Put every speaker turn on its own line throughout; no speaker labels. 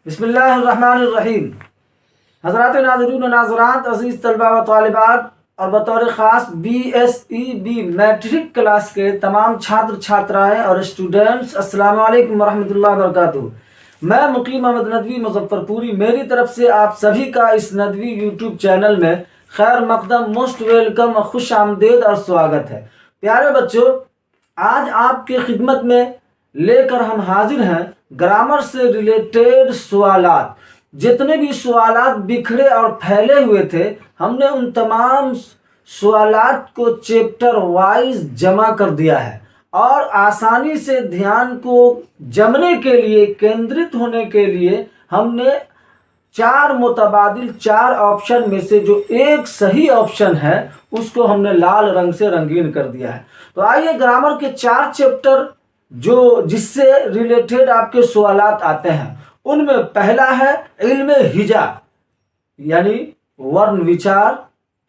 بسم اللہ الرحمن الرحیم۔ حضرات ناظرین و ناظرات، عزیز طلبہ و طالبات اور بطور خاص BSEB میٹرک کلاس کے تمام چھاتر چھاترائیں اور اسٹوڈنٹس، السلام علیکم ورحمۃ اللہ وبرکاتہ۔ میں مقیم احمد ندوی مظفر پوری، میری طرف سے آپ سبھی کا اس ندوی یوٹیوب چینل میں خیر مقدم، موسٹ ویلکم، خوش آمدید اور سواگت ہے۔ پیارے بچوں، آج آپ کی خدمت میں لے کر ہم حاضر ہیں گرامر سے ریلیٹڈ سوالات۔ جتنے بھی سوالات بکھرے اور پھیلے ہوئے تھے، ہم نے ان تمام سوالات کو چیپٹر وائز جمع کر دیا ہے، اور آسانی سے دھیان کو جمنے کے لیے، کیندرت ہونے کے لیے، ہم نے چار متبادل، چار آپشن میں سے جو ایک صحیح آپشن ہے اس کو ہم نے لال رنگ سے رنگین کر دیا ہے۔ تو آئیے گرامر کے چار چیپٹر جس سے ریلیٹڈ آپ کے سوالات آتے ہیں، ان میں پہلا ہے علم ہجا یعنی ورن وچار،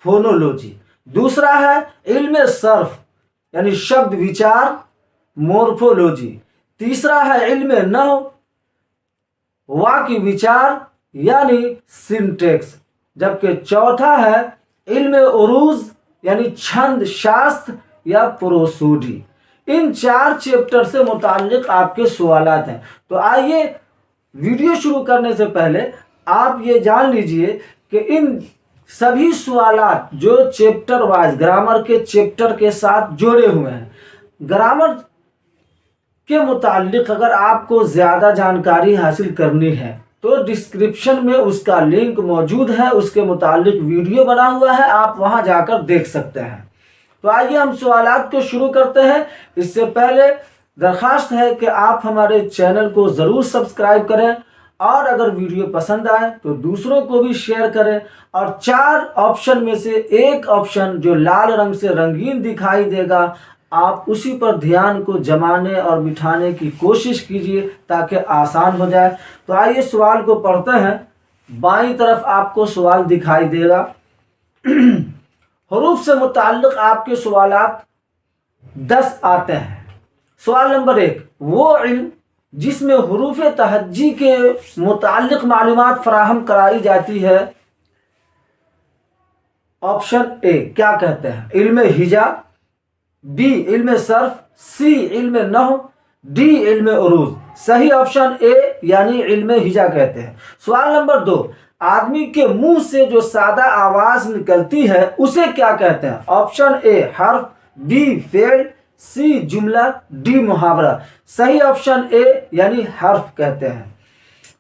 فونولوجی۔ دوسرا ہے علم صرف یعنی شبد وچار، مورفولوجی۔ تیسرا ہے علم نحو، واکیہ وچار یعنی سنٹیکس۔ جبکہ چوتھا ہے علم عروض یعنی چھند شاستر یا پروسوڈی۔ ان چار چیپٹر سے متعلق آپ کے سوالات ہیں۔ تو آئیے ویڈیو شروع کرنے سے پہلے آپ یہ جان لیجئے کہ ان سبھی سوالات جو چیپٹر وائز گرامر کے چیپٹر کے ساتھ جوڑے ہوئے ہیں، گرامر کے متعلق اگر آپ کو زیادہ جانکاری حاصل کرنی ہے تو ڈسکرپشن میں اس کا لنک موجود ہے، اس کے متعلق ویڈیو بنا ہوا ہے، آپ وہاں جا کر دیکھ سکتے ہیں۔ تو آئیے ہم سوالات کو شروع کرتے ہیں۔ اس سے پہلے درخواست ہے کہ آپ ہمارے چینل کو ضرور سبسکرائب کریں، اور اگر ویڈیو پسند آئے تو دوسروں کو بھی شیئر کریں، اور چار آپشن میں سے ایک آپشن جو لال رنگ سے رنگین دکھائی دے گا، آپ اسی پر دھیان کو جمانے اور بٹھانے کی کوشش کیجیے تاکہ آسان ہو جائے۔ تو آئیے سوال کو پڑھتے ہیں۔ بائیں طرف آپ کو سوال دکھائی دے گا۔ حروف سے متعلق آپ کے سوالات 10 آتے ہیں۔ سوال نمبر 1، وہ علم جس میں حروف تہجی کے متعلق معلومات فراہم کرائی جاتی ہے، آپشن اے کیا کہتے ہیں؟ علم ہجا، بی علم صرف، سی علم نحو، ڈی علم عروض۔ صحیح آپشن اے یعنی علم ہجا کہتے ہیں۔ سوال نمبر 2، آدمی کے منہ سے جو سادہ آواز نکلتی ہے اسے کیا کہتے ہیں؟ آپشن اے حرف، بی فعل، سی جملہ، ڈی محاورہ۔ صحیح آپشن اے یعنی حرف کہتے ہیں۔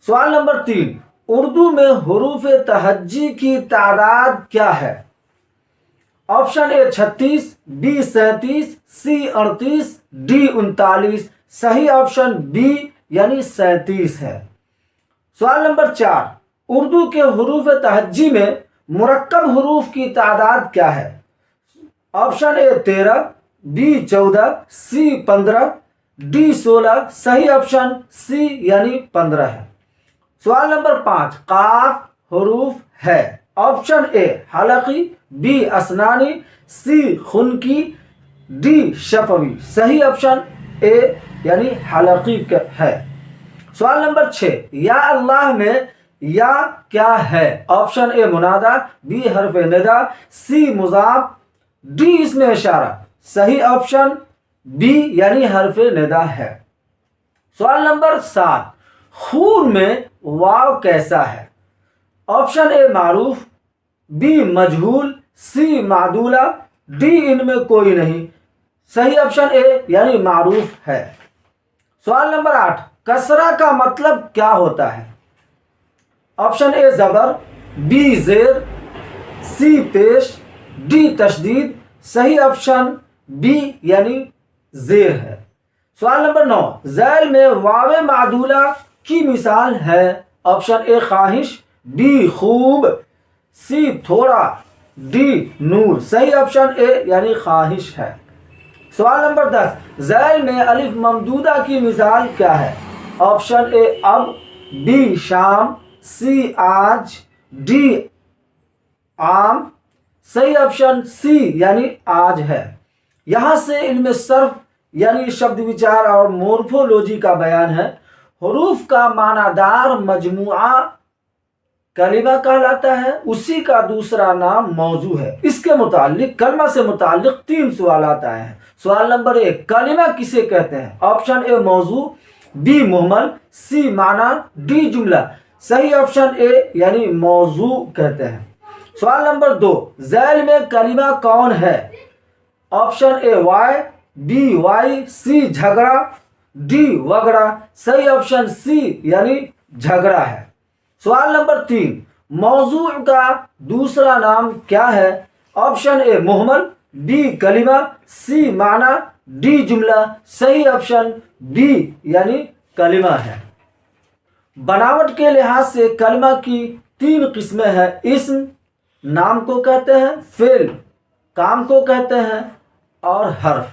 سوال نمبر 3، اردو میں حروف تہجی کی تعداد کیا ہے؟ Option A 36، B 37، C 38، D 39۔ صحیح آپشن بی یعنی 37 ہے۔ سوال نمبر 4، اردو کے حروف تہجی میں مرکب حروف کی تعداد کیا ہے؟ Option A 13، B 14، C 15، D 16۔ صحیح آپشن سی یعنی 15 ہے۔ سوال نمبر 5، قاف حروف ہے۔ آپشن اے حلقی، بی اسنانی، سی خنکی، ڈی شفوی۔ صحیح آپشن اے یعنی حلقی ہے۔ سوال نمبر 6، یا اللہ میں یا کیا ہے؟ آپشن اے منادا، بی حرف ندا، سی مضاف، ڈی اسم اشارہ۔ صحیح آپشن بی یعنی حرف ندا ہے۔ سوال نمبر 7، خون میں واو کیسا ہے؟ آپشن اے معروف، بی مجہول، سی معدولہ، ڈی ان میں کوئی نہیں۔ صحیح آپشن اے یعنی معروف ہے۔ سوال نمبر 8، کسرہ کا مطلب کیا ہوتا ہے؟ آپشن اے زبر، بی زیر، سی پیش، ڈی تشدید۔ صحیح آپشن بی یعنی زیر ہے۔ سوال نمبر 9، ذیل میں واو معدولہ کی مثال ہے؟ آپشن اے خواہش، بی خوب، سی تھوڑا، ڈی نور۔ صحیح آپشن اے یعنی خواہش ہے۔ سوال نمبر 10، ذیل میں الف ممدودہ کی مثال کیا ہے؟ آپشن اے اب، بی شام، سی آج، ڈی عام۔ صحیح آپشن سی یعنی آج ہے۔ یہاں سے علم صرف یعنی شبد وچار اور مورفولوجی کا بیان ہے۔ حروف کا معنادار مجموعہ کلمہ کہلاتا ہے، اسی کا دوسرا نام موضوع ہے۔ اس کے متعلق کلمہ سے متعلق 3 سوالات آئے ہیں۔ سوال نمبر 1، کلمہ کسے کہتے ہیں؟ آپشن اے موضوع، بی محمل، سی معنی، ڈی جملہ۔ صحیح آپشن اے یعنی موضوع کہتے ہیں۔ سوال نمبر 2، ذیل میں کلمہ کون ہے؟ آپشن اے وائے، بی وائی، سی جھگڑا، ڈی وگڑا۔ صحیح آپشن سی یعنی جھگڑا ہے۔ سوال نمبر 3، موضوع کا دوسرا نام کیا ہے؟ آپشن اے محمل، بی کلمہ، سی معنی، ڈی جملہ۔ صحیح آپشن بی یعنی کلمہ ہے۔ بناوٹ کے لحاظ سے کلمہ کی 3 قسمیں ہیں۔ اسم نام کو کہتے ہیں، فعل کام کو کہتے ہیں، اور حرف۔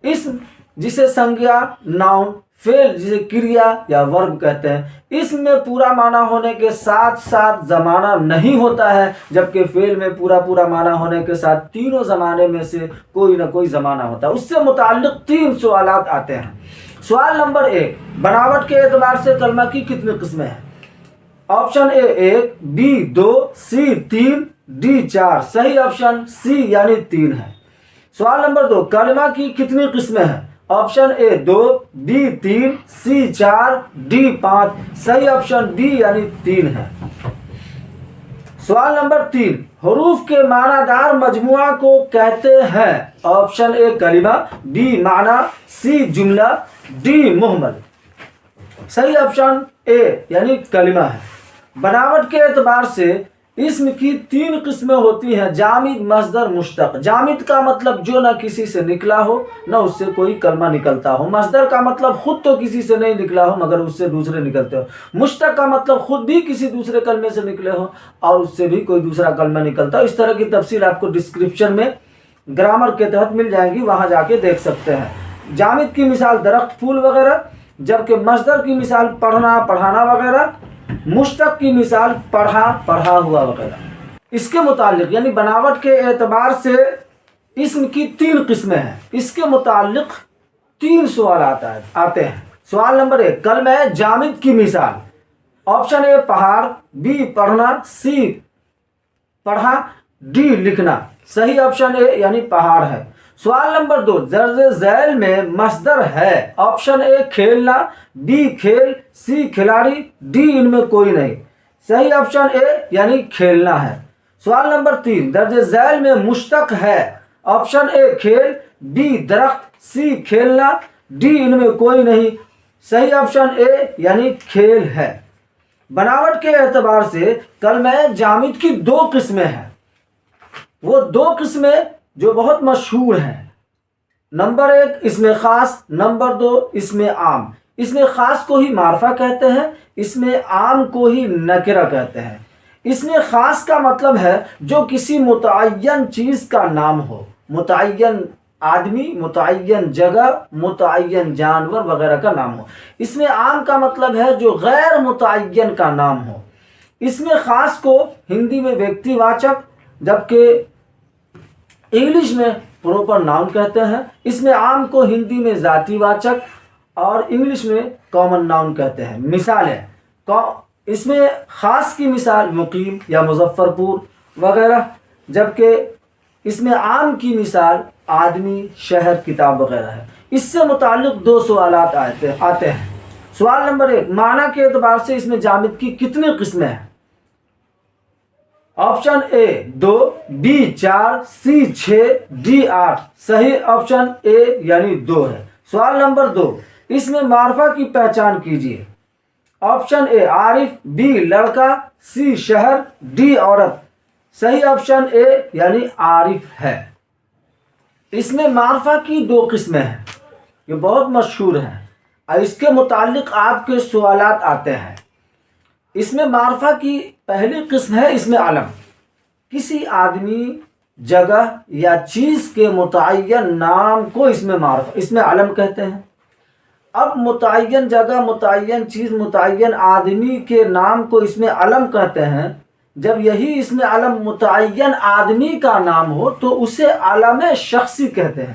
اسم جسے سنگیا ناؤن، فعل جسے کریا یا ورب کہتے ہیں۔ اسم میں پورا معنی ہونے کے ساتھ ساتھ زمانہ نہیں ہوتا ہے، جبکہ فعل میں پورا معنی ہونے کے ساتھ تینوں زمانے میں سے کوئی نہ کوئی زمانہ ہوتا ہے۔ اس سے متعلق 3 سوالات آتے ہیں۔ سوال نمبر 1، بناوٹ کے اعتبار سے کلمہ کی کتنی قسمیں ہیں؟ Option A 1، B 2، C 3، D 4۔ صحیح آپشن سی یعنی 3 ہے۔ سوال نمبر 2، کلمہ کی کتنی قسمیں ہیں؟ Option A 2، B 3، C 4، D 5۔ صحیح آپشن بی یعنی 3 ہے۔ سوال نمبر 3، حروف کے معنی دار مجموعہ کو کہتے ہیں؟ آپشن اے کلمہ، بی معنی، سی جملہ، ڈی محمل۔ صحیح آپشن اے یعنی کلمہ ہے۔ بناوٹ کے اعتبار سے اسم کی 3 قسمیں ہوتی ہیں، جامد، مصدر، مشتق۔ جامد کا مطلب جو نہ کسی سے نکلا ہو نہ اس سے کوئی کلمہ نکلتا ہو۔ مصدر کا مطلب خود تو کسی سے نہیں نکلا ہو مگر اس سے دوسرے نکلتے ہو۔ مشتق کا مطلب خود بھی کسی دوسرے کلمے سے نکلے ہو اور اس سے بھی کوئی دوسرا کلمہ نکلتا ہو۔ اس طرح کی تفصیل آپ کو ڈسکرپشن میں گرامر کے تحت مل جائے گی، وہاں جا کے دیکھ سکتے ہیں۔ جامد کی مثال درخت، پھول وغیرہ، جبکہ مصدر کی مثال پڑھنا، پڑھانا وغیرہ، مشتق کی مثال پڑھا، پڑھا ہوا وغیرہ۔ اس کے متعلق یعنی بناوٹ کے اعتبار سے اسم کی 3 قسمیں ہیں۔ اس کے متعلق 3 سوالات آتے ہیں۔ سوال نمبر 1، کلمہ جامد کی مثال۔ آپشن اے پہاڑ، بی پڑھنا، سی پڑھا، ڈی لکھنا۔ صحیح آپشن اے یعنی پہاڑ ہے۔ سوال نمبر 2، درج ذیل میں مصدر ہے؟ آپشن اے کھیلنا، بی کھیل، سی کھلاڑی، ڈی ان میں کوئی نہیں۔ صحیح آپشن اے یعنی کھیلنا ہے۔ سوال نمبر 3، درج ذیل میں مشتق ہے؟ آپشن اے کھیل، بی درخت، سی کھیلنا، ڈی ان میں کوئی نہیں۔ صحیح آپشن اے یعنی کھیل ہے۔ بناوٹ کے اعتبار سے کلمہ جامد کی 2 قسمیں ہیں۔ وہ 2 قسمیں جو بہت مشہور ہیں۔ نمبر 1 اسم خاص، نمبر 2 اسم عام۔ اسم خاص کو ہی معرفہ کہتے ہیں، اسم عام کو ہی نکرہ کہتے ہیں۔ اسم خاص کا مطلب ہے جو کسی متعین چیز کا نام ہو، متعین آدمی، متعین جگہ، متعین جانور وغیرہ کا نام ہو۔ اسم عام کا مطلب ہے جو غیر متعین کا نام ہو۔ اسم خاص کو ہندی میں ویکتی واچک، جبکہ انگلش میں پروپر ناؤن کہتے ہیں۔ اسم عام کو ہندی میں ذاتی واچک اور انگلش میں کامن ناؤن کہتے ہیں۔ مثالیں، اسم خاص کی مثال مقیم یا مظفر پور وغیرہ، جبکہ اسم عام کی مثال آدمی، شہر، کتاب وغیرہ ہے۔ اس سے متعلق 2 سوالات آتے ہیں۔ سوال نمبر 1، معنی کے اعتبار سے اسم جامد کی کتنی قسمیں ہیں؟ Option A 2، B 4، C 6، D 8۔ صحیح آپشن اے یعنی 2 ہے۔ سوال نمبر 2، اس میں معرفہ کی پہچان کیجیے۔ آپشن اے عارف، بی لڑکا، سی شہر، ڈی عورت۔ صحیح آپشن اے یعنی عارف ہے۔ اس میں معرفہ کی 2 قسمیں ہیں، یہ بہت مشہور ہیں اور اس کے متعلق آپ کے سوالات آتے ہیں۔ اس میں معرفہ کی پہلی قسم ہے اسم علم۔ کسی آدمی، جگہ یا چیز کے متعین نام کو اسم علم کہتے ہیں۔ اب متعین جگہ، متعین چیز، متعین آدمی کے نام کو اسم علم کہتے ہیں۔ جب یہی اسم علم متعین آدمی کا نام ہو تو اسے علم شخصی کہتے ہیں۔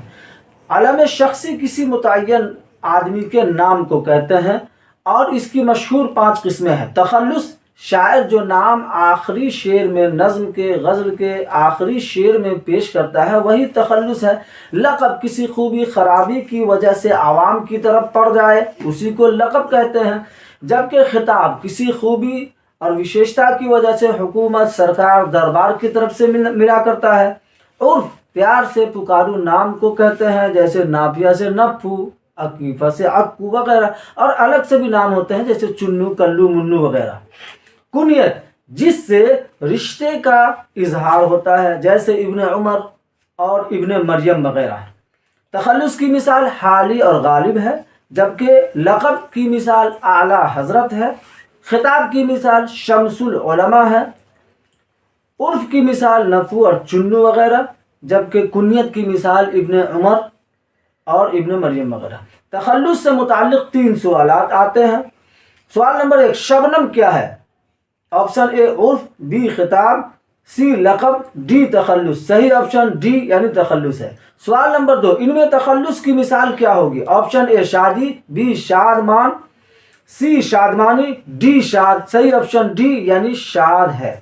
علم شخصی کسی متعین آدمی کے نام کو کہتے ہیں اور اس کی مشہور 5 قسمیں ہیں۔ تخلص، شاعر جو نام آخری شعر میں نظم کے غزل کے آخری شعر میں پیش کرتا ہے وہی تخلص ہے۔ لقب، کسی خوبی خرابی کی وجہ سے عوام کی طرف پڑ جائے اسی کو لقب کہتے ہیں۔ جبکہ خطاب، کسی خوبی اور وشیشتا کی وجہ سے حکومت، سرکار، دربار کی طرف سے ملا کرتا ہے۔ عرف، پیار سے پکارو نام کو کہتے ہیں، جیسے نافیہ سے نپھو، عکیفہ سے عکو وغیرہ، اور الگ سے بھی نام ہوتے ہیں جیسے چنو، کلو، منو وغیرہ۔ کنیت، جس سے رشتے کا اظہار ہوتا ہے، جیسے ابن عمر اور ابن مریم وغیرہ۔ تخلص کی مثال حالی اور غالب ہے، جبکہ لقب کی مثال اعلیٰ حضرت ہے۔ خطاب کی مثال شمس العلماء ہے۔ عرف کی مثال نفو اور چنو وغیرہ، جبکہ کنیت کی مثال ابن عمر اور ابن مریم وغیرہ۔ تخلص سے متعلق 3 سوالات آتے ہیں۔ سوال نمبر 1، شبنم کیا ہے؟ آپشن اے عرف، بی خطاب، سی لقب، ڈی تخلص۔ صحیح آپشن ڈی یعنی تخلص ہے۔ سوال نمبر 2، ان میں تخلص کی مثال کیا ہوگی؟ آپشن اے شادی، بی شادمان، سی شادمانی، ڈی شاد۔ صحیح آپشن ڈی یعنی شاد ہے۔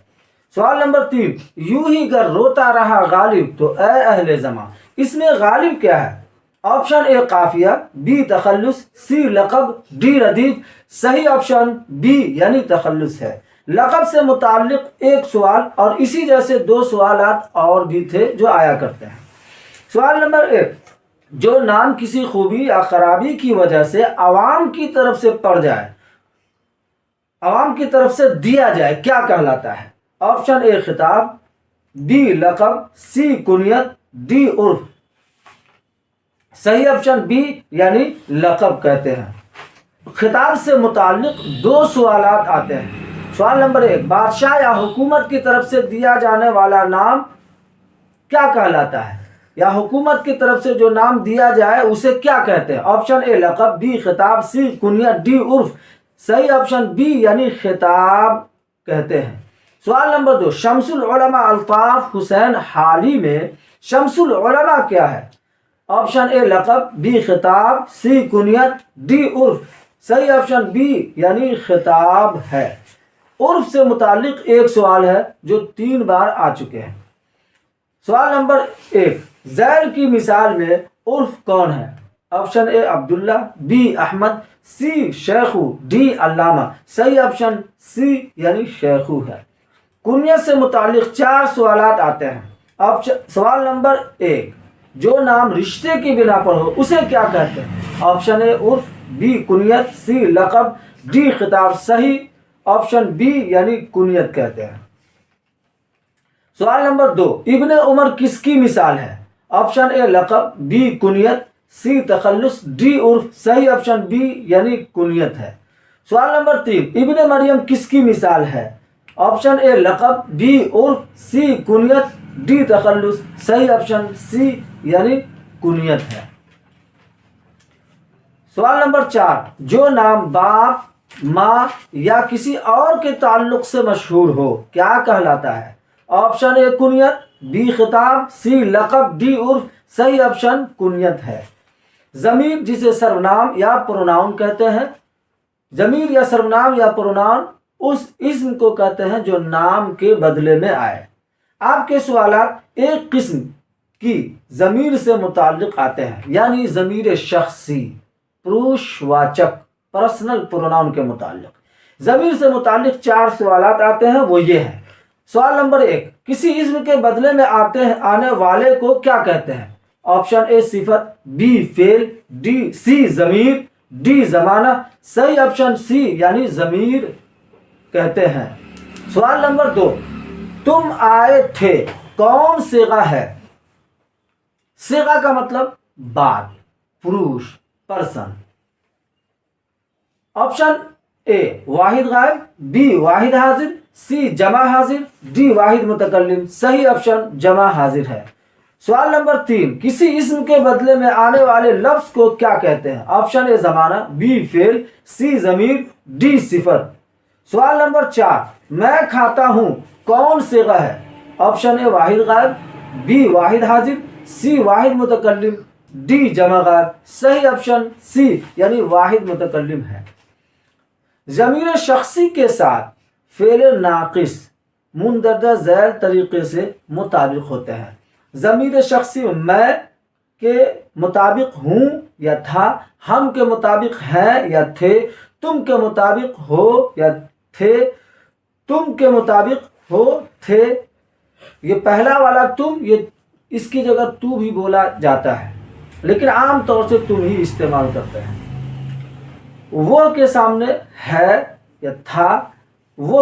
سوال نمبر 3، یوں ہی گر روتا رہا غالب تو اے اہل زماں، اس میں غالب کیا ہے؟ آپشن اے قافیہ، بی تخلص، سی لقب، ڈی ردیف۔ صحیح آپشن بی یعنی تخلص ہے۔ لقب سے متعلق 1 سوال اور اسی جیسے 2 سوالات اور بھی تھے جو آیا کرتے ہیں۔ سوال نمبر 1، جو نام کسی خوبی یا خرابی کی وجہ سے عوام کی طرف سے پڑ جائے، عوام کی طرف سے دیا جائے، کیا کہلاتا ہے؟ آپشن اے خطاب، بی لقب، سی کنیت، ڈی عرف۔ صحیح آپشن بی یعنی لقب کہتے ہیں۔ خطاب سے متعلق 2 سوالات آتے ہیں۔ سوال نمبر 1، بادشاہ یا حکومت کی طرف سے دیا جانے والا نام کیا کہلاتا ہے؟ یا حکومت کی طرف سے جو نام دیا جائے اسے کیا کہتے ہیں؟ آپشن اے لقب، بی خطاب، سی کنیت، ڈی عرف۔ صحیح آپشن بی یعنی خطاب کہتے ہیں۔ سوال نمبر 2، شمس العلماء الطاف حسین حالی میں شمس العلماء کیا ہے؟ آپشن اے لقب، بی خطاب، سی کنیت، ڈی عرف۔ صحیح آپشن بی یعنی خطاب ہے۔ عرف سے متعلق 1 سوال ہے جو 3 بار آ چکے ہیں۔ سوال نمبر 1، زید کی مثال میں عرف کون ہے؟ آپشن اے عبداللہ، بی احمد، سی شیخو، ڈی علامہ۔ صحیح آپشن سی یعنی شیخو ہے۔ کنیت سے متعلق 4 سوالات آتے ہیں۔ سوال نمبر 1، جو نام رشتے کی بنا پر ہو اسے کیا کہتے ہیں؟ آپشن اے عرف، بی کنیت، سی لقب، ڈی خطاب۔ صحیح آپشن بی یعنی کنیت کہتے ہیں۔ سوال نمبر 2، ابن عمر کس کی مثال ہے؟ آپشن اے لقب، بی کنیت، سی تخلص، ڈی عرف۔ صحیح آپشن بی یعنی کنیت ہے۔ سوال نمبر 3، ابن مریم کس کی مثال ہے؟ آپشن اے لقب، بی عرف، سی کنیت، ڈی تخلص۔ صحیح آپشن سی یعنی کنیت ہے۔ سوال نمبر 4، جو نام باپ، ماں یا کسی اور کے تعلق سے مشہور ہو کیا کہلاتا ہے؟ آپشن اے کنیت، بی خطاب، سی لقب، ڈی عرف۔ صحیح آپشن کنیت ہے۔ ضمیر جسے سرونام یا پروناؤن کہتے ہیں، ضمیر یا سرونام یا پروناؤن اس اسم کو کہتے ہیں جو نام کے بدلے میں آئے۔ آپ کے سوالات ایک قسم کی ضمیر سے متعلق آتے ہیں، یعنی ضمیر شخصی، پروش واچک، پرسنل پروناؤن کے متعلق۔ ضمیر سے متعلق 4 سوالات آتے ہیں، وہ یہ ہیں۔ سوال نمبر 1، کسی اسم کے بدلے میں آنے والے کو کیا کہتے ہیں؟ آپشن اے صفت، بی فعل، سی ضمیر، ڈی زمانہ۔ صحیح آپشن سی یعنی ضمیر کہتے ہیں۔ سوال نمبر 2، تم آئے تھے کون صیغہ ہے؟ صیغہ کا مطلب بات، پروش، پرسن۔ آپشن اے واحد غائب، بی واحد حاضر، سی جمع حاضر، ڈی واحد متکلم۔ صحیح آپشن جمع حاضر ہے۔ سوال نمبر 3، کسی اسم کے بدلے میں آنے والے لفظ کو کیا کہتے ہیں؟ آپشن اے زمانہ، بی فعل، سی ضمیر، ڈی صفت۔ سوال نمبر 4، میں کھاتا ہوں کون صیغہ ہے؟ آپشن اے واحد غائب، بی واحد حاضر، سی واحد متکلم، ڈی جمع غائب۔ صحیح آپشن سی یعنی واحد متکلم ہے۔ ضمیر شخصی کے ساتھ فعل ناقص مندرجہ ذیل طریقے سے مطابق ہوتے ہیں. ضمیر شخصی میں کے مطابق ہوں یا تھا، ہم کے مطابق ہیں یا تھے، تم کے مطابق ہو یا تھے، تم کے مطابق ہو تھے. یہ پہلا والا تم، یہ اس کی جگہ تو بھی بولا جاتا ہے، لیکن عام طور سے تم ہی استعمال کرتے ہیں. وہ کے سامنے ہے یا تھا، وہ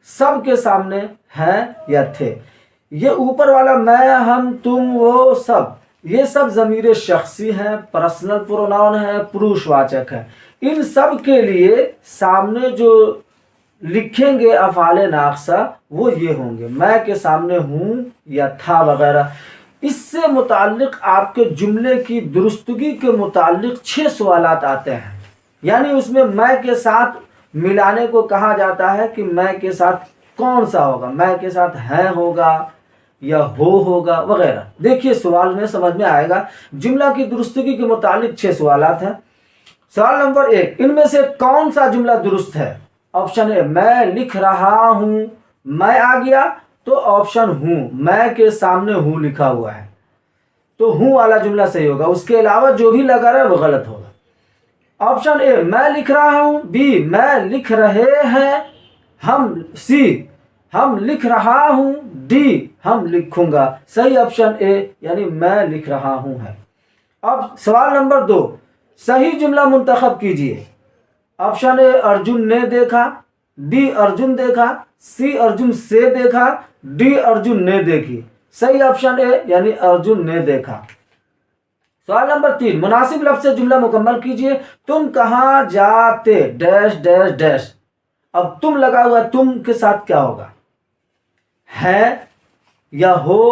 سب کے سامنے ہیں یا تھے. یہ اوپر والا میں، ہم، تم، وہ، سب، یہ سب ضمیر شخصی ہیں، پرسنل پروناؤن ہیں، پروش واچک ہیں. ان سب کے لیے سامنے جو لکھیں گے افعال ناقصہ وہ یہ ہوں گے: میں کے سامنے ہوں یا تھا وغیرہ. اس سے متعلق آپ کے جملے کی درستگی کے متعلق 6 سوالات آتے ہیں. یعنی اس میں کے ساتھ ملانے کو کہا جاتا ہے کہ میں کے ساتھ کون سا ہوگا، میں کے ساتھ ہے ہوگا یا ہوگا وغیرہ. دیکھیے سوال میں سمجھ میں آئے گا. جملہ کی درستگی کے متعلق 6 سوالات ہیں. سوال نمبر 1: ان میں سے کون سا جملہ درست ہے؟ آپشن اے میں لکھ رہا ہوں، میں آ گیا تو آپشن ہوں، میں کے سامنے ہوں لکھا ہوا ہے تو ہوں والا جملہ صحیح ہوگا. اس کے علاوہ جو بھی لگا رہا ہے وہ غلط ہوگا. آپشن اے میں لکھ رہا ہوں، بی میں لکھ رہے ہیں، سی ہم لکھ رہا ہوں، ڈی ہم لکھوں گا. صحیح آپشن اے یعنی میں لکھ رہا ہوں ہے. اب سوال نمبر 2: صحیح جملہ منتخب کیجئے. آپشن اے ارجن نے دیکھا، بی ارجن دیکھا، سی ارجن سے دیکھا، ڈی ارجن نے دیکھی. صحیح آپشن اے یعنی ارجن نے دیکھا. سوال نمبر 3: مناسب لفظ سے جملہ مکمل کیجئے. تم کہاں جاتے ڈیش ڈیش ڈیش. اب تم لگا ہوا، تم کے ساتھ کیا ہوگا؟ ہے یا ہو؟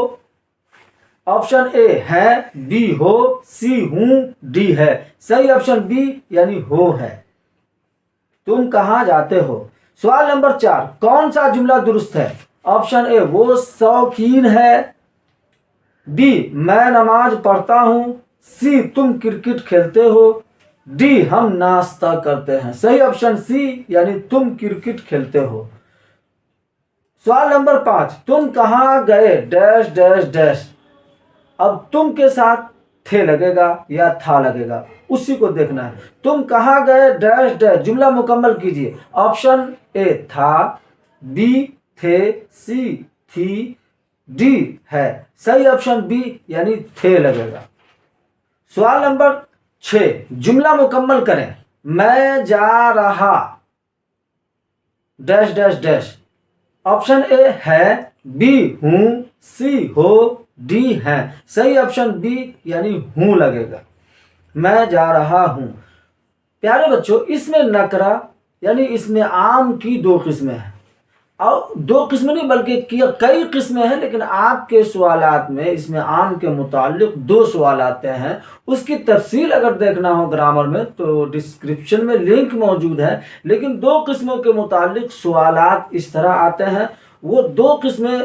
آپشن اے ہے، بی ہو، سی ہوں، ڈی ہے. صحیح آپشن بی یعنی ہو ہے. تم کہاں جاتے ہو. سوال نمبر 4: کون سا جملہ درست ہے؟ آپشن اے وہ شوقین ہے، بی میں نماز پڑھتا ہوں، سی تم کرکٹ کھیلتے ہو، ڈی ہم ناشتہ کرتے ہیں. صحیح آپشن سی یعنی تم کرکٹ کھیلتے ہو. سوال نمبر 5: تم کہاں گئے ڈیش ڈیش ڈیش. اب تم کے ساتھ تھے لگے گا یا تھا لگے گا، اسی کو دیکھنا ہے. تم کہاں گئے ڈیش ڈیش. جملہ مکمل کیجئے. آپشن اے تھا، بی تھے، سی تھی، ڈی ہے. صحیح آپشن بی یعنی تھے لگے گا. سوال نمبر 6: جملہ مکمل کریں. میں جا رہا ڈیش ڈیش ڈیش. آپشن اے ہے، بی ہوں، سی ہو، ڈی ہے. صحیح آپشن بی یعنی ہوں لگے گا. میں جا رہا ہوں. پیارے بچوں، اس میں نکرہ یعنی اس میں عام کی 2 قسمیں ہیں. اور 2 قسمیں نہیں بلکہ کئی قسمیں ہیں، لیکن آپ کے سوالات میں اس میں عام کے متعلق 2 سوال آتے ہیں. اس کی تفصیل اگر دیکھنا ہو گرامر میں تو ڈسکرپشن میں لنک موجود ہے. لیکن 2 قسموں کے متعلق سوالات اس طرح آتے ہیں. وہ 2 قسمیں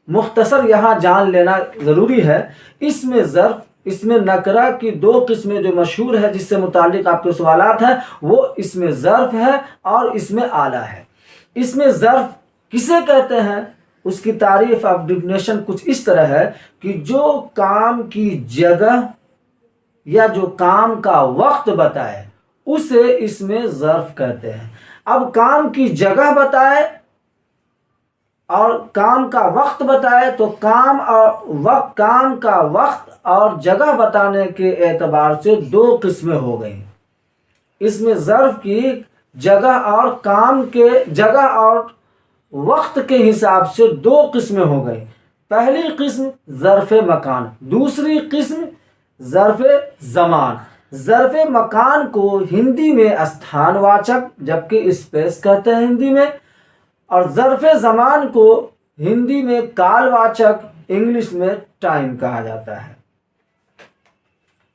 مختصر یہاں جان لینا ضروری ہے. اس میں ظرف، اس میں نکرہ کی 2 قسمیں جو مشہور ہے جس سے متعلق آپ کے سوالات ہیں، وہ اس میں ظرف ہے اور اس میں آلہ ہے. اس میں ظرف کسے کہتے ہیں؟ اس کی تعریف آف ڈیفینیشن کچھ اس طرح ہے کہ جو کام کی جگہ یا جو کام کا وقت بتائے اسے اس میں ظرف کہتے ہیں. اب کام کی جگہ بتائے اور کام کا وقت بتائے تو کام کا وقت اور جگہ بتانے کے اعتبار سے 2 قسمیں ہو گئیں. اس میں ظرف کی جگہ اور کام کے جگہ اور وقت کے حساب سے 2 قسمیں ہو گئیں. پہلی قسم ظرف مکان، دوسری قسم ظرف زمان. ظرف مکان کو ہندی میں استھان واچک جبکہ اسپیس کہتے ہیں ہندی میں، اور ظرف زمان کو ہندی میں کال واچک، انگلش میں ٹائم کہا جاتا ہے.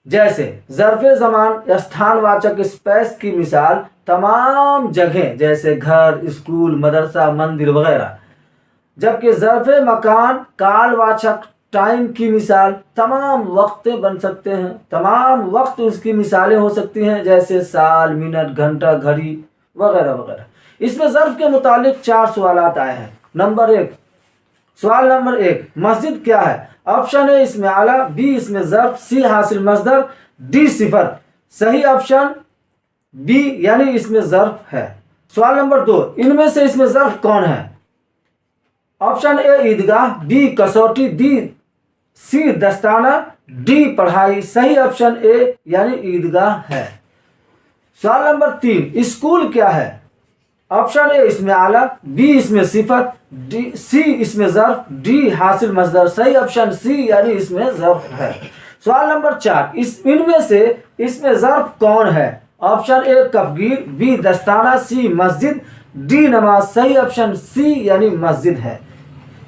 جیسے ظرف زمان استھان واچک اسپیس کی مثال تمام جگہیں جیسے گھر، اسکول، مدرسہ، مندر وغیرہ، جبکہ ظرف مکان کال واچک ٹائم کی مثال تمام وقت بن سکتے ہیں. تمام وقت اس کی مثالیں ہو سکتی ہیں جیسے سال، منٹ، گھنٹہ، گھڑی وغیرہ وغیرہ. اس میں ظرف کے متعلق 4 سوالات آئے ہیں۔ سوال نمبر 1، مسجد کیا ہے؟ آپشن اے اس میں اعلیٰ، بی اس میں ظرف، سی حاصل مصدر، ڈی صفت۔ صحیح آپشن بی یعنی اس میں ظرف ہے۔ سوال نمبر 2، ان میں سے اس میں ظرف کون ہے؟ Option a Eidgah, be Kasauti, C دستانہ، D پڑھائی۔ صحیح آپشن اے یعنی عیدگاہ ہے۔ سوال نمبر 3، اسکول کیا ہے؟ آپشن اے اس میں اعلیٰ، بی اس میں صفت، سی اس میں ظرف، ڈی حاصل مصدر۔ صحیح آپشن سی یعنی اس میں ظرف ہے۔ سوال نمبر 4، ان میں سے اس میں ظرف کون ہے؟ Option a کفگیر، be دستانہ، C Masjid, D نماز۔ صحیح آپشن سی یعنی مسجد ہے۔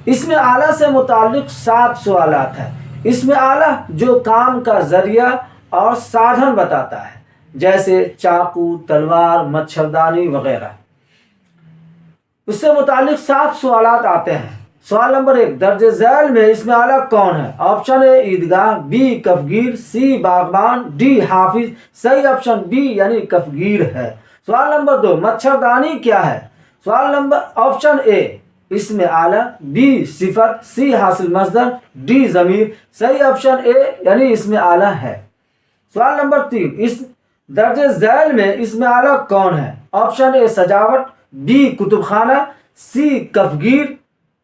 اس میں اعلیٰ سے متعلق 7 سوالات ہیں۔ اس میں اعلیٰ جو کام کا ذریعہ اور سادھن بتاتا ہے، جیسے چاقو، تلوار، مچھردانی وغیرہ، اس سے متعلق 7 سوالات آتے ہیں۔ سوال نمبر 1، درج ذیل میں اس میں اعلیٰ کون ہے؟ Option a Eidgah, be کفگیر، C Baghban, D حافظ۔ صحیح آپشن بی یعنی کفگیر ہے۔ سوال نمبر 2، مچھردانی کیا ہے؟ آپشن اے اس میں اعلیٰ، بی صفت، سی حاصل مصدر، ڈی ضمیر۔ صحیح آپشن اے یعنی اس میں اعلیٰ ہے۔ سوال نمبر 3، اس درج ذیل میں اس میں اعلیٰ کون ہے؟ آپشن اے سجاوٹ، بی کتب خانہ، سی کفگیر،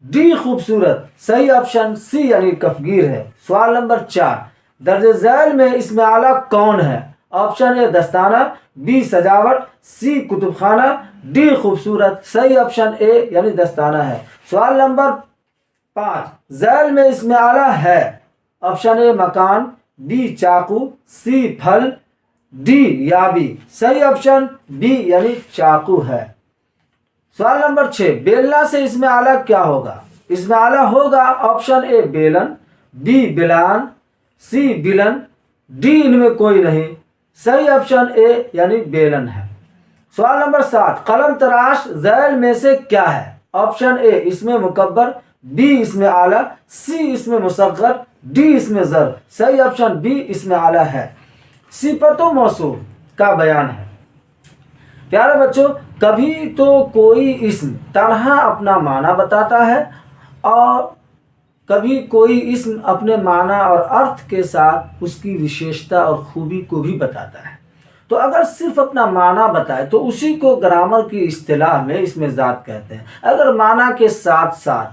ڈی خوبصورت۔ صحیح آپشن سی یعنی کفگیر ہے۔ سوال نمبر 4، درج ذیل میں اس میں اعلیٰ کون ہے؟ آپشن اے دستانہ، بی سجاوٹ، سی کتب خانہ، ڈی خوبصورت۔ صحیح آپشن اے یعنی دستانہ ہے۔ سوال نمبر 5، ذیل میں اس میں اعلیٰ ہے؟ آپشن اے مکان، بی چاقو، سی پھل، ڈی یابی۔ صحیح آپشن بی یعنی چاقو ہے۔ سوال نمبر 6، بیلنا سے اس میں اعلیٰ کیا ہوگا؟ اس میں اعلیٰ ہوگا آپشن اے بیلن، بی بلان، سی بلن، ڈی ان میں کوئی نہیں۔ صحیح آپشن اے یعنی بیلن ہے۔ سوال نمبر 7، قلم تراش ذیل میں سے کیا ہے؟ آپشن اے اس میں مکبر، بی اس میں اعلیٰ، سی اس میں مصغر، ڈی اس میں ظرف۔ صحیح آپشن بی اس میں اعلیٰ ہے۔ صفت و موصوف کا بیان ہے۔ پیارے بچوں، کبھی تو کوئی اسم تنہا اپنا معنی بتاتا ہے اور کبھی کوئی اسم اپنے معنی اور ارتھ کے ساتھ اس کی وشیشتا اور خوبی کو بھی بتاتا ہے۔ تو اگر صرف اپنا معنی بتائے تو اسی کو گرامر کی اصطلاح میں اس میں ذات کہتے ہیں۔ اگر معنی کے ساتھ ساتھ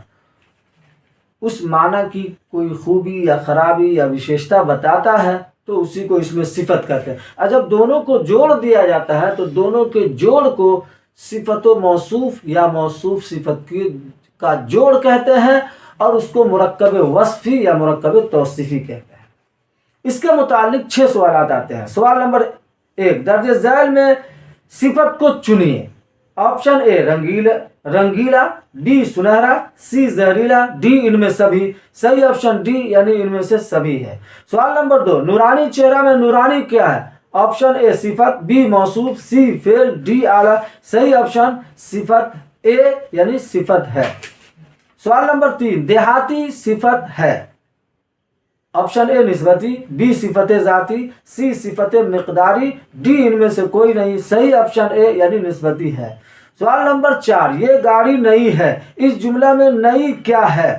اس معنی کی کوئی خوبی یا خرابی یا وشیشتا بتاتا ہے تو اسی کو اس میں صفت کہتے ہیں۔ اور جب دونوں کو جوڑ دیا جاتا ہے تو دونوں کے جوڑ کو صفت و موصوف یا موصوف صفت کا جوڑ کہتے ہیں اور اس کو مرکب وصفی یا مرکب توصیفی کہتے ہیں۔ اس کے متعلق 6 سوالات آتے ہیں۔ سوال نمبر 1، درج ذیل میں صفت کو چنیے۔ آپشن اے رنگیلا، بی سنہرا، سی زہریلا، ڈی ان میں سبھی۔ صحیح آپشن ڈی یعنی ان میں سے سبھی ہے۔ سوال نمبر 2، نورانی چہرہ میں نورانی کیا ہے؟ آپشن اے صفت، بی موصوف، سی فعل، ڈی اعلیٰ۔ صحیح آپشن صفت اے یعنی صفت ہے۔ سوال نمبر 3، دیہاتی صفت ہے۔ آپشن اے نسبتی، بی صفت ذاتی، سی صفت مقداری، ڈی ان میں سے کوئی نہیں۔ صحیح آپشن اے یعنی نسبتی ہے۔ سوال نمبر 4، یہ گاڑی نئی ہے۔ اس جملہ میں نئی کیا ہے؟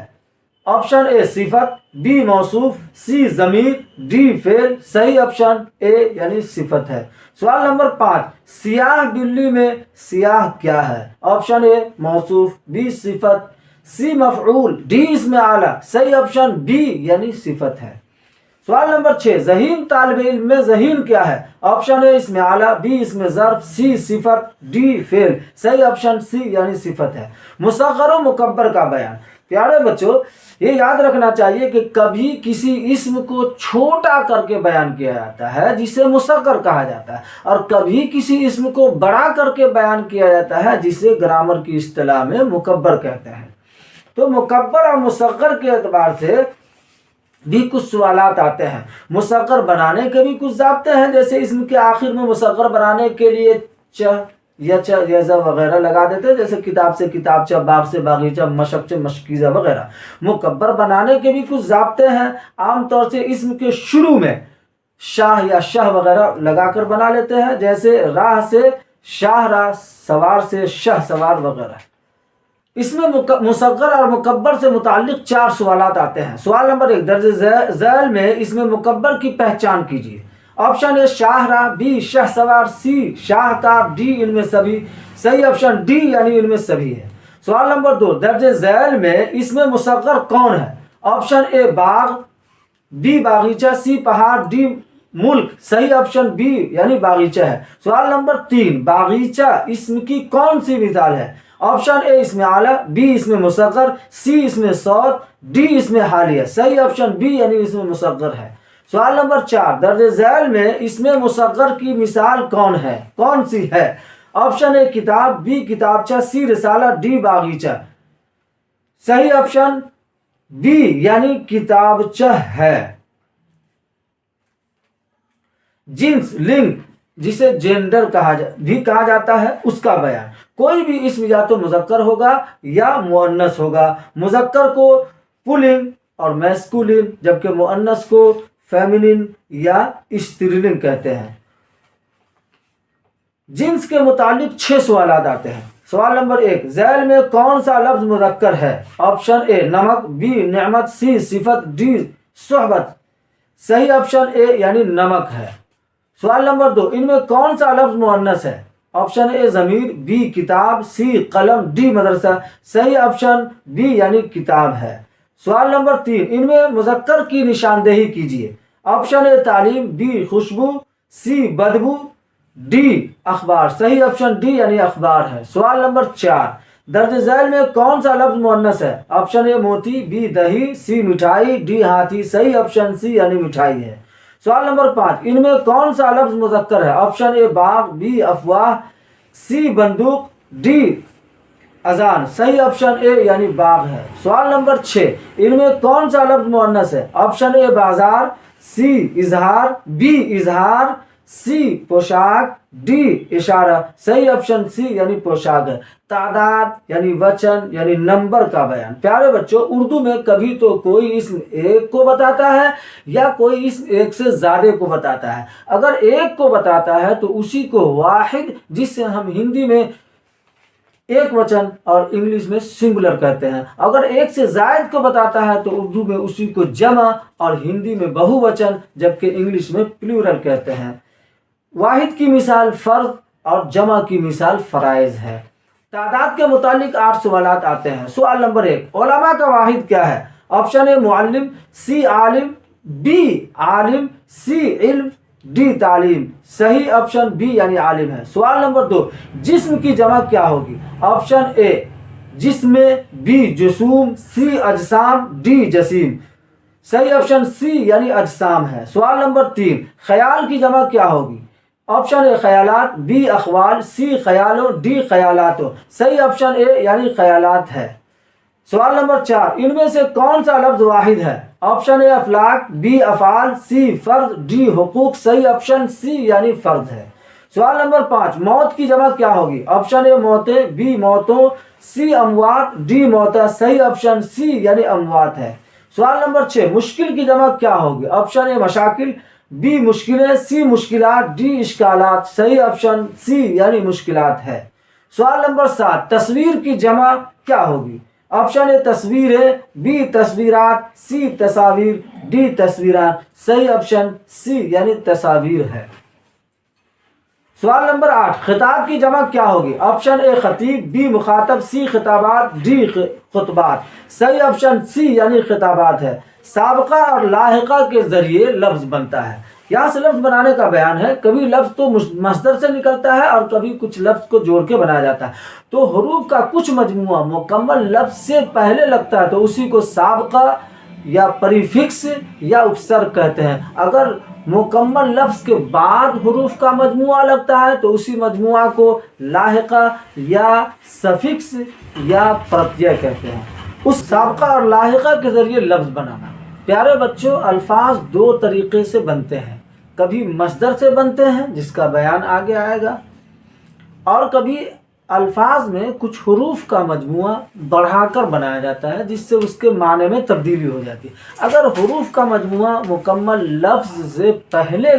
آپشن اے صفت، بی موصوف، سی ضمیر، ڈی فعل۔ صحیح آپشن اے یعنی صفت ہے۔ سوال نمبر 5، سیاہ بلی میں سیاہ کیا ہے؟ آپشن اے موصوف، بی صفت، سی مفعول، ڈی اس میں اعلیٰ۔ صحیح آپشن بی یعنی صفت ہے۔ سوال نمبر 6، ذہین طالب علم میں ذہین کیا ہے؟ آپشن اے اس میں اعلیٰ، بی اس میں ظرف، سی صفت، ڈی فعل۔ صحیح آپشن سی یعنی صفت ہے۔ مصغر و مکبر کا بیان۔ پیارے بچوں، یہ یاد رکھنا چاہیے کہ کبھی کسی اسم کو چھوٹا کر کے بیان کیا جاتا ہے جسے مصغر کہا جاتا ہے، اور کبھی کسی اسم کو بڑا کر کے بیان کیا جاتا ہے جسے گرامر کی اصطلاح میں مکبر کہتے ہیں۔ تو مکبر اور مصغر کے اعتبار سے بھی کچھ سوالات آتے ہیں۔ مصغر بنانے کے بھی کچھ ضابطے ہیں، جیسے اسم کے آخر میں مصغر بنانے کے لیے چ یا چ جیسا وغیرہ لگا دیتے ہیں، جیسے کتاب سے کتابچہ، باغ سے باغیچہ، مشق سے مشکیزہ وغیرہ۔ مکبر بنانے کے بھی کچھ ضابطے ہیں۔ عام طور سے اسم کے شروع میں شاہ یا شہ وغیرہ لگا کر بنا لیتے ہیں، جیسے راہ سے شاہراہ سوار سے شہ سوار وغیرہ۔ اس میں مصغر اور مکبر سے متعلق 4 سوالات آتے ہیں۔ سوال نمبر 1، درج ذیل میں اس میں مکبر کی پہچان کیجیے۔ آپشن اے شاہراہ، بی شہ سوار، سی شاہکار، ڈی ان میں سبھی۔ صحیح آپشن ڈی یعنی ان میں سبھی ہے۔ سوال نمبر 2، درج ذیل میں اس میں مصغر کون ہے؟ آپشن اے باغ، بی باغیچہ، سی پہاڑ، ڈی ملک۔ صحیح آپشن بی یعنی باغیچہ ہے۔ سوال نمبر 3، باغیچہ اسم کی کون سی مثال ہے؟ آپشن اے اس میں اعلیٰ، بی اس میں مصغر، سی اس میں صوت، ڈی اس میں حالیہ۔ صحیح آپشن بی یعنی اس میں مصغر ہے۔ سوال نمبر 4، درج ذیل میں اس میں مصغر کی مثال کون سی ہے؟ آپشن اے کتاب، بی کتابچہ، سی رسالہ، ڈی باغیچہ۔ صحیح آپشن بی یعنی کتابچہ ہے۔ جنس لنگ جسے جینڈر بھی کہا جاتا ہے اس کا بیان۔ کوئی بھی اسم یا تو مذکر ہوگا یا مؤنث ہوگا۔ مذکر کو پولنگ اور میسکولن، جبکہ مؤنث کو فیمینن یا استریلنگ کہتے ہیں۔ جنس کے متعلق 6 سوالات آتے ہیں۔ سوال نمبر 1، ذیل میں کون سا لفظ مذکر ہے؟ آپشن اے نمک، بی نعمت، سی صفت، ڈی صحبت۔ صحیح آپشن اے یعنی نمک ہے۔ سوال نمبر 2، ان میں کون سا لفظ مؤنث ہے؟ آپشن اے ضمیر، بی کتاب، سی قلم، ڈی مدرسہ۔ صحیح آپشن بی یعنی کتاب ہے۔ سوال نمبر 3، ان میں مذکر کی نشاندہی کیجیے۔ آپشن اے تعلیم، بی خوشبو، سی بدبو، ڈی اخبار۔ صحیح آپشن ڈی یعنی اخبار ہے۔ سوال نمبر 4، درج ذیل میں کون سا لفظ مؤنث ہے؟ آپشن اے موتی، بی دہی، سی مٹھائی، ڈی ہاتھی۔ صحیح آپشن سی یعنی مٹھائی ہے۔ سوال نمبر 5، ان میں کون سا لفظ مذکر ہے؟ آپشن اے باغ، بی افواہ، سی بندوق، ڈی اذان۔ صحیح آپشن اے یعنی باغ ہے۔ سوال نمبر 6، ان میں کون سا لفظ مؤنث ہے؟ آپشن اے بازار، سی اظہار، بی اظہار، سی پوشاک، ڈی اشارہ۔ صحیح آپشن سی یعنی پوشاک ہے۔ تعداد یعنی وچن یعنی نمبر کا بیان۔ پیارے بچوں، اردو میں کبھی تو کوئی اسم ایک کو بتاتا ہے یا کوئی اسم ایک سے زیادہ کو بتاتا ہے۔ اگر ایک کو بتاتا ہے تو اسی کو واحد، جس سے ہم ہندی میں ایک وچن اور انگلش میں سنگولر کہتے ہیں۔ اگر ایک سے زائد کو بتاتا ہے تو اردو میں اسی کو جمع اور ہندی میں بہو وچن جبکہ انگلش میں پلورل کہتے ہیں۔ واحد کی مثال فرد اور جمع کی مثال فرائض ہے۔ تعداد کے متعلق 8 سوالات آتے ہیں۔ سوال نمبر 1، علماء کا واحد کیا ہے؟ آپشن اے معلم، سی عالم، بی عالم، سی علم، ڈی تعلیم۔ صحیح آپشن بی یعنی عالم ہے۔ سوال نمبر 2، جسم کی جمع کیا ہوگی؟ آپشن اے جسم، بی جسوم، سی اجسام، ڈی جسیم۔ صحیح آپشن سی یعنی اجسام ہے۔ سوال نمبر 3، خیال کی جمع کیا ہوگی؟ آپشن اے خیالات، بی اخوال، سی خیالوں، ڈی خیالاتوں۔ صحیح آپشن اے یعنی خیالات ہے۔ سوال نمبر 4، ان میں سے کون سا لفظ واحد ہے؟ آپشن اے افلاک، بی افعال، سی فرد، ڈی حقوق۔ صحیح آپشن سی یعنی فرد ہے۔ سوال نمبر 5، موت کی جمع کیا ہوگی؟ آپشن اے موتیں، بی موتوں، سی اموات، ڈی موتا۔ صحیح آپشن سی یعنی اموات ہے۔ سوال نمبر 6، مشکل کی جمع کیا ہوگی؟ آپشن اے مشاکل، بی مشکلیں، سی مشکلات، ڈی اشکالات۔ صحیح آپشن سی یعنی مشکلات ہے۔ سوال نمبر 7، تصویر کی جمع کیا ہوگی؟ آپشن اے تصویریں، بی تصویرات، سی تصاویر، ڈی تصویرات۔ صحیح آپشن سی یعنی تصاویر ہے۔ سوال نمبر 8، خطاب کی جمع کیا ہوگی؟ آپشن اے خطیب، بی مخاطب، سی خطابات، ڈی خطبات۔ صحیح آپشن سی یعنی خطابات ہے۔ سابقہ اور لاحقہ کے ذریعے لفظ بنتا ہے۔ یہاں سے لفظ بنانے کا بیان ہے۔ کبھی لفظ تو مصدر سے نکلتا ہے اور کبھی کچھ لفظ کو جوڑ کے بنایا جاتا ہے۔ تو حروف کا کچھ مجموعہ مکمل لفظ سے پہلے لگتا ہے تو اسی کو سابقہ یا پریفکس یا اپسرگ کہتے ہیں۔ اگر مکمل لفظ کے بعد حروف کا مجموعہ لگتا ہے تو اسی مجموعہ کو لاحقہ یا سفکس یا پرتیہ کہتے ہیں۔ اس سابقہ اور لاحقہ کے ذریعے لفظ بنانا۔ پیارے بچوں، الفاظ 2 طریقے سے بنتے ہیں۔ کبھی مصدر سے بنتے ہیں جس کا بیان آگے آئے گا، اور کبھی الفاظ میں کچھ حروف کا مجموعہ بڑھا کر بنایا جاتا ہے جس سے اس کے معنی میں تبدیلی ہو جاتی ہے۔ اگر حروف کا مجموعہ مکمل لفظ سے پہلے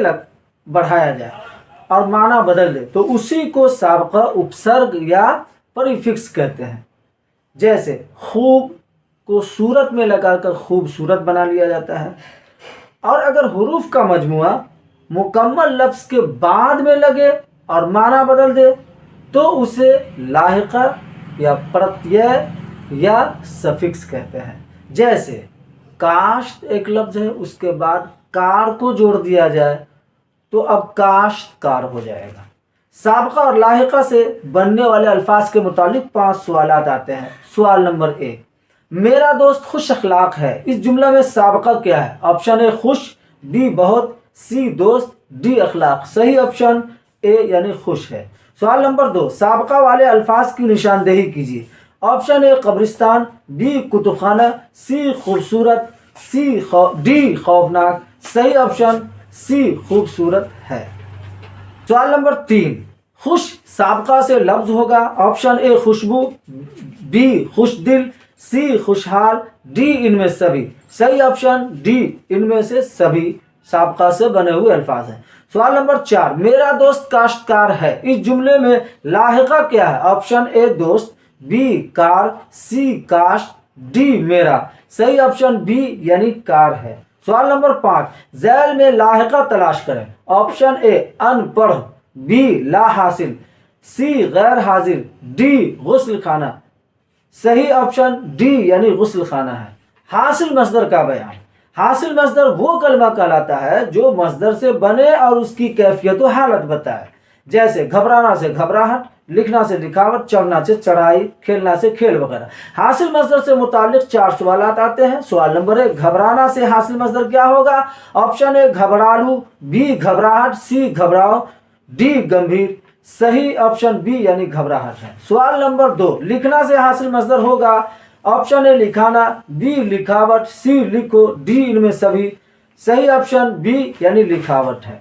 بڑھایا جائے اور معنی بدل دے تو اسی کو سابقہ اپسرگ یا پریفکس کہتے ہیں. جیسے خوب کو صورت میں لگا کر خوبصورت بنا لیا جاتا ہے. اور اگر حروف کا مجموعہ مکمل لفظ کے بعد میں لگے اور معنی بدل دے تو اسے لاحقہ یا پرتیہ یا سفکس کہتے ہیں. جیسے کاشت ایک لفظ ہے، اس کے بعد کار کو جوڑ دیا جائے تو اب کاشت کار ہو جائے گا. سابقہ اور لاحقہ سے بننے والے الفاظ کے متعلق 5 سوالات آتے ہیں. سوال نمبر 1، میرا دوست خوش اخلاق ہے. اس جملہ میں سابقہ کیا ہے؟ آپشن اے خوش، بی بہت، سی دوست، ڈی اخلاق. صحیح آپشن اے یعنی خوش ہے. سوال نمبر 2، سابقہ والے الفاظ کی نشاندہی کیجیے. آپشن اے قبرستان، بی کتب خانہ، سی خوبصورت، ڈی خوفناک. صحیح آپشن سی خوبصورت ہے. سوال نمبر 3، خوش سابقہ سے لفظ ہوگا. آپشن اے خوشبو، بی خوش دل، سی خوشحال، ڈی ان میں سبھی. صحیح آپشن ڈی ان میں سے سبھی سابقہ سے بنے ہوئے الفاظ ہیں. سوال نمبر 4، میرا دوست کاشتکار ہے. اس جملے میں لاحقہ کیا ہے؟ آپشن اے دوست، بی کار، سی کاشت، ڈی میرا. صحیح آپشن بی یعنی کار ہے. سوال نمبر 5، ذیل میں لاحقہ تلاش کریں. آپشن اے ان پڑھ، بی لا حاصل، سی غیر حاضر، ڈی غسل خانہ. صحیح آپشن ڈی یعنی غسل خانہ ہے. حاصل مصدر کا بیان. حاصل مصدر وہ کلمہ کہلاتا ہے جو مصدر سے بنے اور اس کی کیفیت و حالت بتائے. جیسے گھبرانا سے گھبراہٹ، لکھنا سے لکھاوٹ، چڑھنا سے چڑھائی، کھیلنا سے کھیل وغیرہ. حاصل مصدر سے متعلق 4 سوالات آتے ہیں. سوال نمبر 1، گھبرانا سے حاصل مصدر کیا ہوگا؟ آپشن اے گھبرالو، بی گھبراہٹ، سی گھبراؤ، ڈی گمبھیر. صحیح آپشن بی یعنی گھبراہٹ ہے. سوال نمبر 2، لکھنا سے حاصل مصدر ہوگا. آپشن اے لکھانا، بی لکھاوٹ، سی لکھو، ڈی ان میں سبھی. صحیح آپشن بی یعنی لکھاوٹ ہے.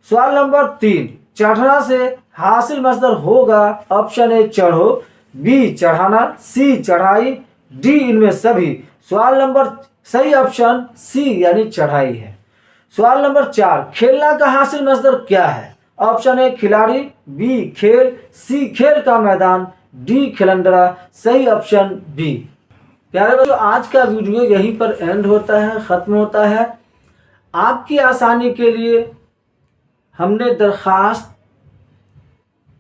سوال نمبر 3، چڑھنا سے حاصل مصدر ہوگا. آپشن اے چڑھو، بی چڑھانا، سی چڑھائی، ڈی ان میں سبھی. سوال نمبر صحیح آپشن سی یعنی چڑھائی ہے. سوال نمبر 4، کھیلنا کا حاصل مصدر کیا ہے؟ آپشن اے کھلاڑی، بی کھیل، سی کھیل کا میدان، ڈی کھلندرا. صحیح آپشن بی. پیارے بچوں، آج کا ویڈیو یہیں پر اینڈ ہوتا ہے، ختم ہوتا ہے. آپ کی آسانی کے لیے ہم نے درخواست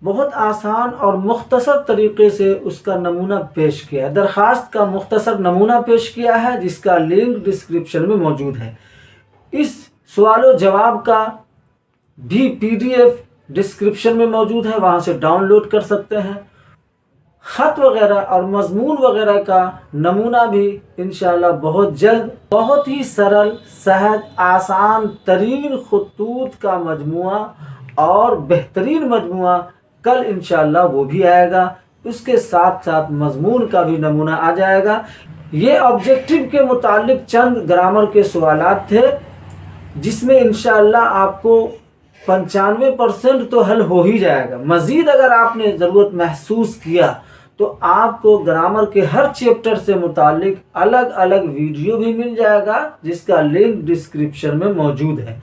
بہت آسان اور مختصر طریقے سے اس کا نمونہ پیش کیا ہے. درخواست کا مختصر نمونہ پیش کیا ہے جس کا لنک ڈسکرپشن میں موجود ہے. اس سوال و جواب کا بھی PDF ڈسکرپشن میں موجود ہے، وہاں سے ڈاؤن لوڈ کر سکتے ہیں. خط وغیرہ اور مضمون وغیرہ کا نمونہ بھی انشاءاللہ بہت جلد، بہت ہی سرل، سہج، آسان ترین خطوط کا مجموعہ اور بہترین مجموعہ کل انشاءاللہ وہ بھی آئے گا. اس کے ساتھ ساتھ مضمون کا بھی نمونہ آ جائے گا. یہ آبجیکٹو کے متعلق چند گرامر کے سوالات تھے جس میں انشاءاللہ آپ کو 95% تو حل ہو ہی جائے گا. مزید اگر آپ نے ضرورت محسوس کیا تو آپ کو گرامر کے ہر چیپٹر سے متعلق الگ الگ ویڈیو بھی مل جائے گا جس کا لنک ڈسکرپشن میں موجود ہے.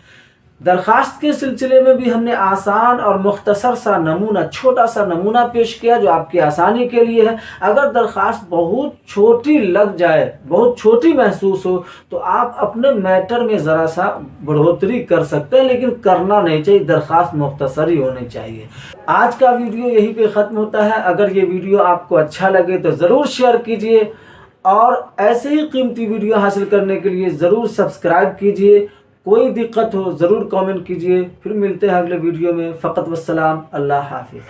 درخواست کے سلسلے میں بھی ہم نے آسان اور مختصر سا نمونہ، چھوٹا سا نمونہ پیش کیا جو آپ کی آسانی کے لیے ہے. اگر درخواست بہت چھوٹی لگ جائے، بہت چھوٹی محسوس ہو تو آپ اپنے میٹر میں ذرا سا بڑھوتری کر سکتے ہیں، لیکن کرنا نہیں چاہیے. درخواست مختصر ہی ہونی چاہیے. آج کا ویڈیو یہیں پہ ختم ہوتا ہے. اگر یہ ویڈیو آپ کو اچھا لگے تو ضرور شیئر کیجئے اور ایسے ہی قیمتی ویڈیو حاصل کرنے کے لیے ضرور سبسکرائب کیجئے. کوئی دقت ہو ضرور کامنٹ کیجئے. پھر ملتے ہیں اگلے ویڈیو میں. فقط والسلام. اللہ حافظ.